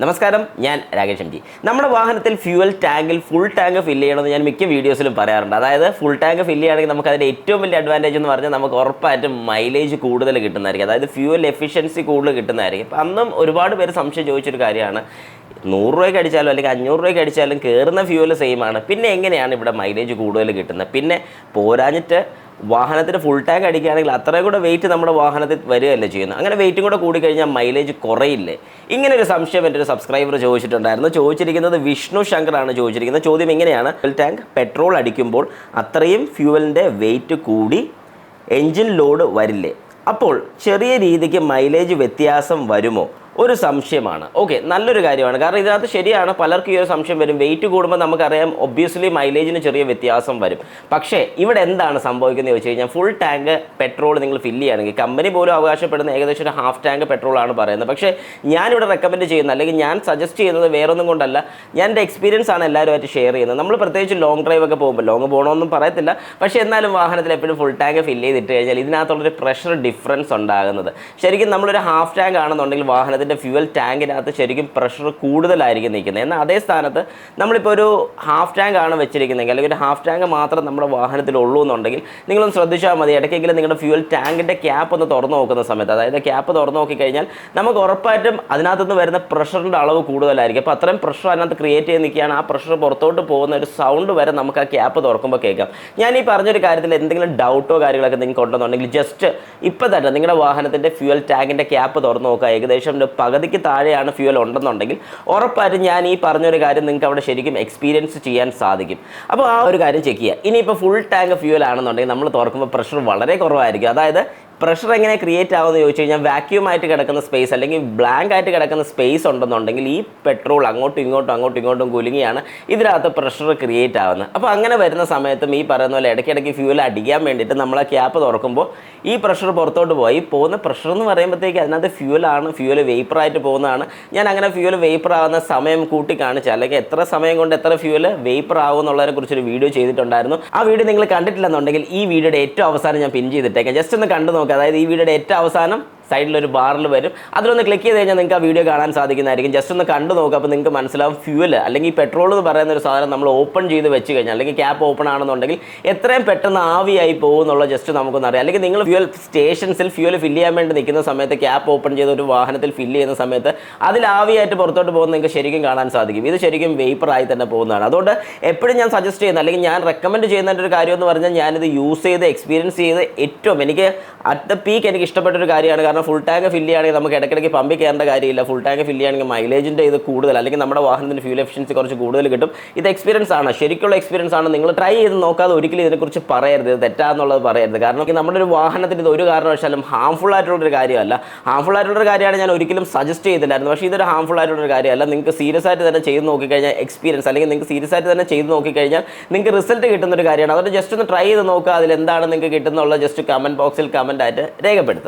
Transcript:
നമസ്കാരം, ഞാൻ Rakesh M G. നമ്മുടെ വാഹനത്തിൽ ഫ്യൂവൽ ടാങ്കിൽ ഫുൾ ടാങ്ക് ഫില്ല് ചെയ്യണമെന്ന് ഞാൻ മിക്ക വീഡിയോസിലും പറയാറുണ്ട്. അതായത് ഫുൾ ടാങ്ക് ഫില്ല് ചെയ്യുകയാണെങ്കിൽ നമുക്ക് അതിൻ്റെ ഏറ്റവും വലിയ അഡ്വാൻറ്റേജ് എന്ന് പറഞ്ഞാൽ നമുക്ക് ഉറപ്പായിട്ടും മൈലേജ് കൂടുതൽ കിട്ടുന്നതായിരിക്കും. അതായത് ഫ്യൂവൽ എഫിഷ്യൻസി കൂടുതൽ കിട്ടുന്നതായിരിക്കും. അപ്പം അന്നും ഒരുപാട് പേര് സംശയം ചോദിച്ചൊരു കാര്യമാണ്, 100 രൂപയ്ക്ക് അടിച്ചാലും അല്ലെങ്കിൽ 500 രൂപയ്ക്ക് അടിച്ചാലും കയറുന്ന ഫ്യൂവൽ സെയിം ആണ്, പിന്നെ എങ്ങനെയാണ് ഇവിടെ മൈലേജ് കൂടുതൽ കിട്ടുന്നത്? പിന്നെ പോരാഞ്ഞിട്ട് വാഹനത്തിന് ഫുൾ ടാങ്ക് അടിക്കുകയാണെങ്കിൽ അത്രയും കൂടെ വെയിറ്റ് നമ്മുടെ വാഹനത്തിൽ വരികയല്ലേ ചെയ്യുന്നത്. അങ്ങനെ വെയിറ്റും കൂടെ കൂടിക്കഴിഞ്ഞാൽ മൈലേജ് കുറയില്ലേ? ഇങ്ങനൊരു സംശയം എൻ്റെ ഒരു സബ്സ്ക്രൈബർ ചോദിച്ചിട്ടുണ്ടായിരുന്നു. ചോദിച്ചിരിക്കുന്നത് വിഷ്ണു ശങ്കറാണ് ചോദിച്ചിരിക്കുന്നത്. ചോദ്യം ഇങ്ങനെയാണ്: ഫുൾ ടാങ്ക് പെട്രോൾ അടിക്കുമ്പോൾ അത്രയും ഫ്യൂവലിൻ്റെ വെയിറ്റ് കൂടി എൻജിൻ ലോഡ് വരില്ലേ? അപ്പോൾ ചെറിയ രീതിക്ക് മൈലേജ് വ്യത്യാസം വരുമോ? ഒരു സംശയമാണ്. ഓക്കെ, നല്ലൊരു കാര്യമാണ്. കാരണം ഇതിനകത്ത് ശരിയാണ്, പലർക്കും ഈ ഒരു സംശയം വരും. വെയിറ്റ് കൂടുമ്പോൾ നമുക്കറിയാം ഒബ്വിയസ്ലി മൈലേജിന് ചെറിയ വ്യത്യാസം വരും. പക്ഷേ ഇവിടെ എന്താണ് സംഭവിക്കുന്നത് ചോദിച്ചു കഴിഞ്ഞാൽ, ഫുൾ ടാങ്ക് പെട്രോൾ നിങ്ങൾ ഫില്ല് ചെയ്യുകയാണെങ്കിൽ കമ്പനി പോലും അവകാശപ്പെടുന്ന ഏകദേശം ഒരു ഹാഫ് ടാങ്ക് പെട്രോളാണ് പറയുന്നത്. പക്ഷേ ഞാനിവിടെ റെക്കമെൻഡ് ചെയ്യുന്നത്, അല്ലെങ്കിൽ ഞാൻ സജസ്റ്റ് ചെയ്യുന്നത് വേറൊന്നും കൊണ്ടല്ല, ഞാൻ എൻ്റെ എക്സ്പീരിയൻസ് ആണ് എല്ലാവരുമായിട്ട് ഷെയർ ചെയ്യുന്നത്. നമ്മൾ പ്രത്യേകിച്ച് ലോങ് ഡ്രൈവ് ഒക്കെ പോകുമ്പോൾ, ലോങ് പോകണമെന്നും പറയത്തില്ല, പക്ഷേ എന്നാലും വാഹനത്തിൽ എപ്പോഴും ഫുൾ ടാങ്ക് ഫില്ല് ചെയ്തിട്ട് കഴിഞ്ഞാൽ ഇതിനകത്തുള്ളൊരു പ്രഷർ ഡിഫറൻസ് ഉണ്ടാകുന്നത്. ശരിക്കും നമ്മളൊരു ഹാഫ് ടാങ്ക് ആണെന്നുണ്ടെങ്കിൽ വാഹനത്തിൽ ഫ്യൂവൽ ടാങ്കിനകത്ത് ശരിക്കും പ്രഷർ കൂടുതലായിരിക്കും നിൽക്കുന്നത്. എന്നാൽ അതേ സ്ഥാനത്ത് നമ്മളിപ്പോൾ ഒരു ഹാഫ് ടാങ്ക് ആണ് വെച്ചിരിക്കുന്നതെങ്കിൽ, അല്ലെങ്കിൽ ഒരു ഹാഫ് ടാങ്ക് മാത്രം നമ്മുടെ വാഹനത്തിലുള്ളൂ എന്നുണ്ടെങ്കിൽ നിങ്ങളൊന്ന് ശ്രദ്ധിച്ചാൽ മതി. ഇടയ്ക്കെങ്കിലും നിങ്ങളുടെ ഫ്യൂവൽ ടാങ്കിൻ്റെ ക്യാപ്പ് ഒന്ന് തുറന്നു നോക്കുന്ന സമയത്ത്, അതായത് ക്യാപ്പ് തുറന്നു നോക്കിക്കഴിഞ്ഞാൽ നമുക്ക് ഉറപ്പായിട്ടും അതിനകത്തുനിന്ന് വരുന്ന പ്രഷറിൻ്റെ അളവ് കൂടുതലായിരിക്കും. അപ്പോൾ അത്രയും പ്രഷർ അതിനകത്ത് ക്രിയേറ്റ് ചെയ്ത് നിൽക്കുകയാണ്. ആ പ്രഷർ പുറത്തോട്ട് പോകുന്ന ഒരു സൗണ്ട് വരെ നമുക്ക് ആ ക്യാപ്പ് തുറക്കുമ്പോൾ കേൾക്കാം. ഞാൻ ഈ പറഞ്ഞൊരു കാര്യത്തിൽ എന്തെങ്കിലും ഡൗട്ടോ കാര്യങ്ങളൊക്കെ നിങ്ങൾക്ക് ഉണ്ടെന്നുണ്ടെങ്കിൽ ജസ്റ്റ് ഇപ്പം തന്നെ നിങ്ങളുടെ വാഹനത്തിൻ്റെ ഫ്യൂവൽ ടാങ്കിൻ്റെ ക്യാപ്പ് തുറന്നു നോക്കുക. ഏകദേശം പകുതിക്ക് താഴെയാണ് ഫ്യൂവൽ ഉണ്ടെന്നുണ്ടെങ്കിൽ ഉറപ്പായിട്ടും ഞാൻ ഈ പറഞ്ഞൊരു കാര്യം നിങ്ങൾക്ക് അവിടെ ശരിക്കും എക്സ്പീരിയൻസ് ചെയ്യാൻ സാധിക്കും. അപ്പോൾ ആ ഒരു കാര്യം ചെക്ക് ചെയ്യുക. ഇനിയിപ്പോൾ ഫുൾ ടാങ്ക് ഫ്യൂവൽ ആണെന്നുണ്ടെങ്കിൽ നമ്മൾ തുറക്കുമ്പോൾ പ്രഷർ വളരെ കുറവായിരിക്കും. അതായത് പ്രഷർ എങ്ങനെ ക്രിയേറ്റ് ആവുമെന്ന് ചോദിച്ചു കഴിഞ്ഞാൽ, വാക്യൂമായിട്ട് കിടക്കുന്ന സ്പേസ് അല്ലെങ്കിൽ ബ്ലാങ്ക് ആയിട്ട് കിടക്കുന്ന സ്പേസ് ഉണ്ടെന്നുണ്ടെങ്കിൽ ഈ പെട്രോൾ അങ്ങോട്ടും ഇങ്ങോട്ടും കുലുങ്ങിയാണ് ഇതിനകത്ത് പ്രഷർ ക്രിയേറ്റ് ആവുന്നത്. അപ്പോൾ അങ്ങനെ വരുന്ന സമയത്തും ഈ പറയുന്ന പോലെ ഇടയ്ക്കിടയ്ക്ക് ഫ്യൂവൽ അടിക്കാൻ വേണ്ടിയിട്ട് നമ്മൾ ആ ക്യാപ്പ് തുറക്കുമ്പോൾ ഈ പ്രഷർ പുറത്തോട്ട് പോയി പോകുന്ന പ്രഷർ എന്ന് പറയുമ്പോഴത്തേക്ക് അതിനകത്ത് ഫ്യൂവൽ വേപ്പറായിട്ട് പോകുന്നതാണ്. ഞാൻ അങ്ങനെ ഫ്യൂവൽ വേപ്പർ ആവുന്ന സമയം കൂട്ടി കാണിച്ച, അല്ലെങ്കിൽ എത്ര സമയം കൊണ്ട് എത്ര ഫ്യൂവൽ വേപ്പർ ആവും എന്നുള്ളതിനെ കുറിച്ചൊരു വീഡിയോ ചെയ്തിട്ടുണ്ടായിരുന്നു. ആ വീഡിയോ നിങ്ങൾ കണ്ടിട്ടില്ലെന്നുണ്ടെങ്കിൽ ഈ വീഡിയോയുടെ ഏറ്റവും അവസാനം ഞാൻ പിൻ ചെയ്തിട്ടേക്കാം. ജസ്റ്റ് ഒന്ന് കണ്ടു നോക്കുക. അതായത് ഈ വീഡിയോയുടെ ഏറ്റവും അവസാനം സൈഡിലൊരു ബാറിൽ വരും. അതിലൊന്ന് ക്ലിക്ക് ചെയ്ത് കഴിഞ്ഞാൽ നിങ്ങൾക്ക് ആ വീഡിയോ കാണാൻ സാധിക്കുന്നതായിരിക്കും. ജസ്റ്റ് ഒന്ന് കണ്ടു നോക്കുക. അപ്പോൾ നിങ്ങൾക്ക് മനസ്സിലാവും ഫ്യൂവൽ അല്ലെങ്കിൽ പെട്രോൾ എന്ന് പറയുന്ന ഒരു സാധനം നമ്മൾ ഓപ്പൺ ചെയ്ത് വെച്ച് കഴിഞ്ഞാൽ, അല്ലെങ്കിൽ ക്യാപ്പ് ഓപ്പൺ ആണെന്നുണ്ടെങ്കിൽ എത്രയും പെട്ടെന്ന് ആവിയായി പോകും എന്നുള്ള ജസ്റ്റ് നമുക്കൊന്ന് അറിയാം. അല്ലെങ്കിൽ നിങ്ങൾ ഫ്യൂവൽ സ്റ്റേഷൻസിൽ ഫ്യൂവൽ ഫില്ല് ചെയ്യാൻ വേണ്ടി നിൽക്കുന്ന സമയത്ത് ക്യാപ്പ് ഓപ്പൺ ചെയ്ത് ഒരു വാഹനത്തിൽ ഫില്ല് ചെയ്യുന്ന സമയത്ത് അതിൽ ആവിയായിട്ട് പുറത്തോട്ട് പോകുന്നത് നിങ്ങൾക്ക് ശരിക്കും കാണാൻ സാധിക്കും. ഇത് ശരിക്കും വേപ്പറായി തന്നെ പോകുന്നതാണ്. അതുകൊണ്ട് എപ്പോഴും ഞാൻ സജസ്റ്റ് ചെയ്യുന്ന, അല്ലെങ്കിൽ ഞാൻ റെക്കമെൻഡ് ചെയ്യുന്ന ഒരു കാര്യം എന്ന് പറഞ്ഞാൽ, ഞാനിത് യൂസ് ചെയ്ത് എക്സ്പീരിയൻസ് ചെയ്ത് ഏറ്റവും എനിക്ക് അറ്റ് ദ പീക്ക് എനിക്ക് ഇഷ്ടപ്പെട്ടൊരു കാര്യമാണ്. കാരണം ഫുൾ ടാങ്ക് ഫില്ല് ചെയ്യുകയാണെങ്കിൽ നമുക്ക് ഇടയ്ക്കിടയ്ക്ക് പമ്പിൽ കയറേണ്ട കാര്യമില്ല. ഫുൾ ടാങ്ക് ഫില്ല് ചെയ്യുകയാണെങ്കിൽ മൈലേജിൻ്റെ ഇത് കൂടുതൽ, അല്ലെങ്കിൽ നമ്മുടെ വാഹനത്തിൻ്റെ ഫ്യൂൽ എഫിഷ്യൻസി കുറച്ച് കൂടുതൽ കിട്ടും. ഇത് എക്സ്പീരിയൻസ് ആണ്, ശരിക്കുള്ള എക്സ്പീരിയൻസ് ആണ്. നിങ്ങൾ ട്രൈ ചെയ്ത് നോക്കാതെ ഒരിക്കലും ഇതിനെക്കുറിച്ച് പറയരുത്, ഇത് തെറ്റാന്നുള്ളത് പറയരുത്. കാരണം നമ്മുടെ ഒരു വാഹനത്തിന് ഇത് ഒരു കാരണവശാലും ഹാംഫുൾ ആയിട്ടുള്ളൊരു കാര്യമല്ല. ഹാംഫുൾ ആയിട്ടുള്ളൊരു കാര്യമാണ് ഞാൻ ഒരിക്കലും സജസ്റ്റ് ചെയ്തില്ലായിരുന്നു. പക്ഷേ ഇതൊരു ഹാംഫുൾ ആയിട്ടുള്ളൊരു കാര്യമല്ല. നിങ്ങൾക്ക് സീരിയസ് ആയിട്ട് തന്നെ ചെയ്ത് നോക്കിക്കഴിഞ്ഞാൽ എക്സ്പീരിയൻസ്, അല്ലെങ്കിൽ നിങ്ങൾക്ക് സീരിയസ് ആയിട്ട് തന്നെ ചെയ്ത് നോക്കിക്കഴിഞ്ഞാൽ നിങ്ങൾക്ക് റിസൾട്ട് കിട്ടുന്നൊരു കാര്യമാണ്. അതുകൊണ്ട് ജസ്റ്റ് ഒന്ന് ട്രൈ ചെയ്ത് നോക്കുക. അതിലെന്താണ് നിങ്ങൾക്ക് കിട്ടുന്നുള്ള ജസ്റ്റ് കമൻറ്റ് ബോക്സിൽ കമൻ്റ് ആയിട്ട് രേഖപ്പെടുത്തുക.